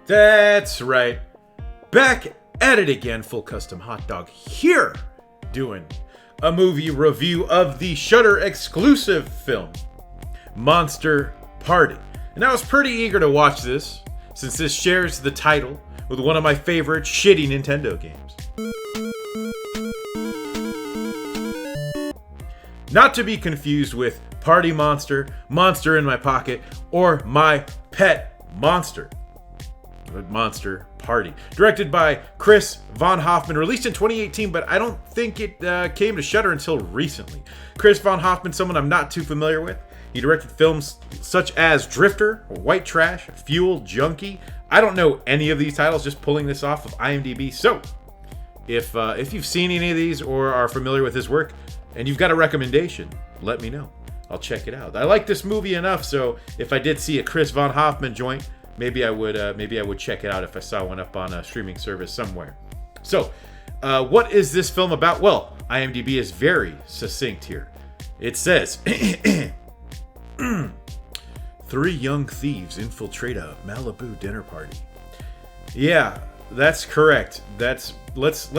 That's right. Back at it again, Full Custom Hot Dog here, doing a movie review of the Shudder exclusive film, Monster Party. And I was pretty eager to watch this, since this shares the title with one of my favorite shitty Nintendo games. Not to be confused with Party Monster, Monster in My Pocket, or My Pet Monster. Monster Party. Directed by Chris von Hoffmann, released in 2018, but I don't think it came to Shudder until recently. Chris von Hoffmann, someone I'm not too familiar with. He directed films such as Drifter, White Trash, Fuel, Junkie. I don't know any of these titles, just pulling this off of IMDb. So, if you've seen any of these or are familiar with his work, and you've got a recommendation, let me know. I'll check it out. I like this movie enough, so if I did see a Chris von Hoffmann joint, maybe I would check it out if I saw one up on a streaming service somewhere. So, what is this film about? Well, IMDb is very succinct here. It says, 3 young thieves infiltrate a Malibu dinner party. Yeah, that's correct. Let's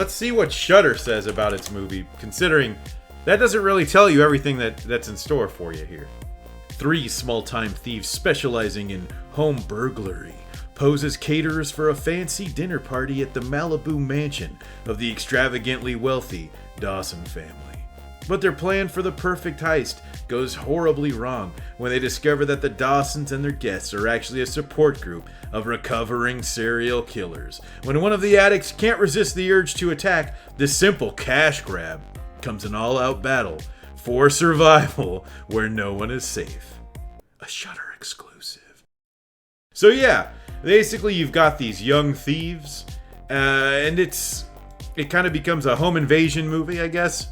see what Shudder says about its movie, considering that doesn't really tell you everything that's in store for you here. 3 small-time thieves specializing in home burglary pose as caterers for a fancy dinner party at the Malibu mansion of the extravagantly wealthy Dawson family. But their plan for the perfect heist goes horribly wrong when they discover that the Dawsons and their guests are actually a support group of recovering serial killers. When one of the addicts can't resist the urge to attack, this simple cash grab comes an all-out battle for survival where no one is safe. A Shudder exclusive. So yeah, basically you've got these young thieves, and it kind of becomes a home invasion movie, I guess,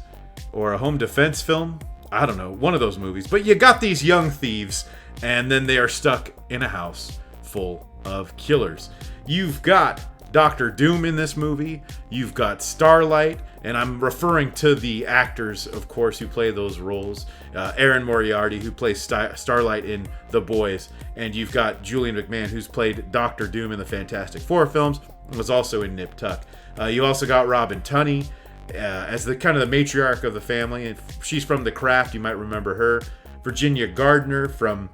or a home defense film. I don't know, one of those movies. But you got these young thieves, and then they are stuck in a house full of killers. You've got Dr. Doom in this movie. You've got Starlight, and I'm referring to the actors, of course, who play those roles. Aaron Moriarty, who plays Starlight in The Boys, and you've got Julian McMahon, who's played Dr. Doom in the Fantastic Four films, and was also in Nip Tuck. You also got Robin Tunney as the kind of the matriarch of the family, and she's from The Craft. You might remember her. Virginia Gardner from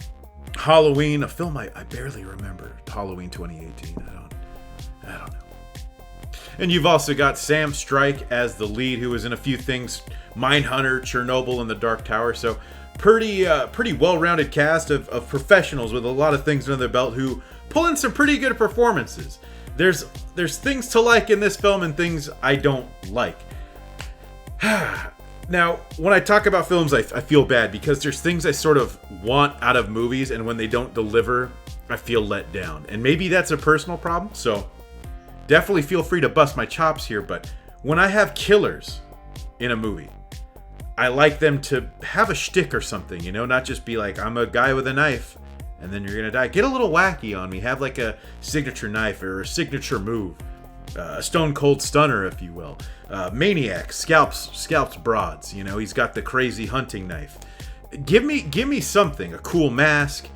Halloween, a film I barely remember. Halloween 2018. I don't know. And you've also got Sam Strike as the lead, who was in a few things: Mindhunter, Chernobyl, and The Dark Tower. So pretty well-rounded cast of professionals with a lot of things under their belt who pull in some pretty good performances. There's things to like in this film and things I don't like. Now, when I talk about films, I feel bad because there's things I sort of want out of movies, and when they don't deliver, I feel let down. And maybe that's a personal problem, so definitely feel free to bust my chops here, but when I have killers in a movie, I like them to have a shtick or something, you know, not just be like, I'm a guy with a knife, and then you're gonna die. Get a little wacky on me. Have like a signature knife or a signature move. A stone cold stunner, if you will. Maniac, scalps broads, you know, he's got the crazy hunting knife. Give me something, a cool mask.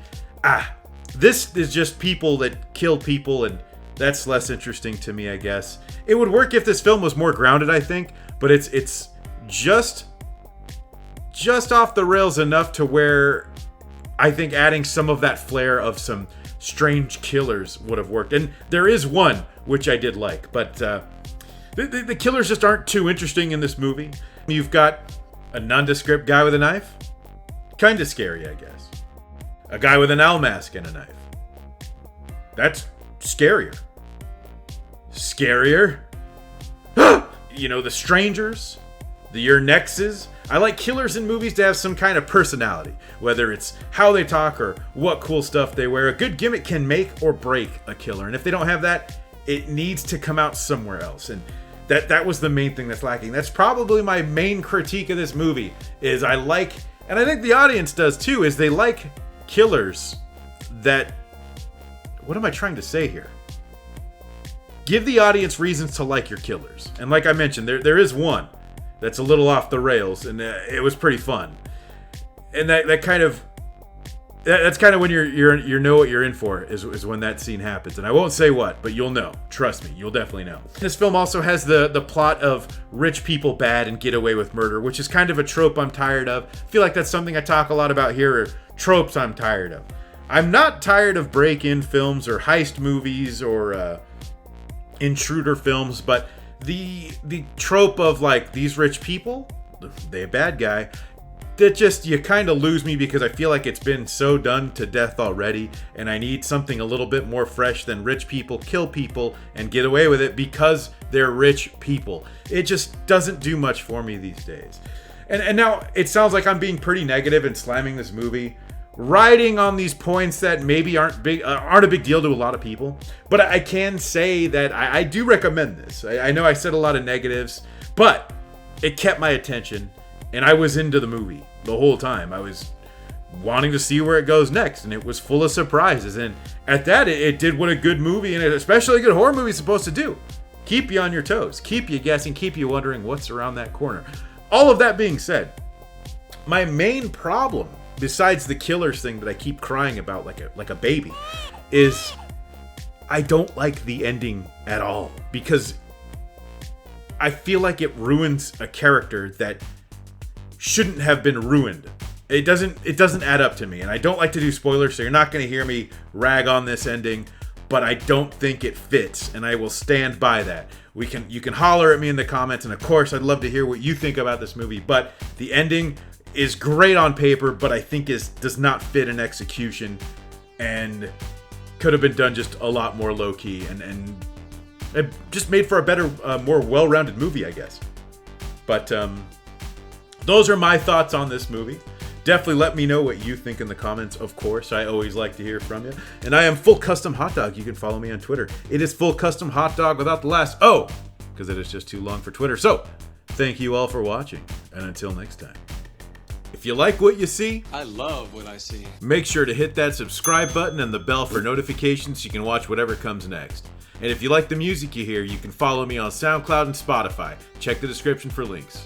This is just people that kill people, and that's less interesting to me, I guess. It would work if this film was more grounded, I think, but it's just off the rails enough to where I think adding some of that flair of some strange killers would have worked. And there is one which I did like, but the killers just aren't too interesting in this movie. You've got a nondescript guy with a knife. Kind of scary, I guess. A guy with an owl mask and a knife. That's scarier. You know, the strangers, your Nexus. I like killers in movies to have some kind of personality, whether it's how they talk or what cool stuff they wear. A good gimmick can make or break a killer, and if they don't have that, it needs to come out somewhere else. And that was the main thing that's lacking. That's probably my main critique of this movie, is I like, and I think the audience does too, is they like killers that, what am I trying to say here? Give the audience reasons to like your killers. And like I mentioned, there is one that's a little off the rails, and it was pretty fun. And that kind of That's kind of when you know what you're in for is when that scene happens, and I won't say what, but you'll know. Trust me, you'll definitely know. This film also has the plot of rich people bad and get away with murder, which is kind of a trope I'm tired of. I feel like that's something I talk a lot about here, or tropes I'm tired of. I'm not tired of break-in films or heist movies or intruder films, but the trope of like these rich people, they a bad guy. That just, you kind of lose me because I feel like it's been so done to death already, and I need something a little bit more fresh than rich people kill people and get away with it because they're rich people. It just doesn't do much for me these days. And now it sounds like I'm being pretty negative and slamming this movie, riding on these points that maybe aren't a big deal to a lot of people. But I can say that I do recommend this. I know I said a lot of negatives, but it kept my attention. And I was into the movie the whole time. I was wanting to see where it goes next, and it was full of surprises. And at that, it did what a good movie, and especially a good horror movie, is supposed to do. Keep you on your toes, keep you guessing, keep you wondering what's around that corner. All of that being said, my main problem, besides the killers thing that I keep crying about like a baby, is I don't like the ending at all. Because I feel like it ruins a character that shouldn't have been ruined. It doesn't add up to me, and I don't like to do spoilers, so you're not going to hear me rag on this ending, but I don't think it fits, and I will stand by that. You can holler at me in the comments, and of course I'd love to hear what you think about this movie, but the ending is great on paper, but I think does not fit in execution, and could have been done just a lot more low-key, and it just made for a better, more well-rounded movie, I guess. But those are my thoughts on this movie. Definitely let me know what you think in the comments, of course. I always like to hear from you. And I am Full Custom Hot Dog. You can follow me on Twitter. It is Full Custom Hot Dog without the last O, because it is just too long for Twitter. So, thank you all for watching, and until next time. If you like what you see, I love what I see. Make sure to hit that subscribe button and the bell for notifications so you can watch whatever comes next. And if you like the music you hear, you can follow me on SoundCloud and Spotify. Check the description for links.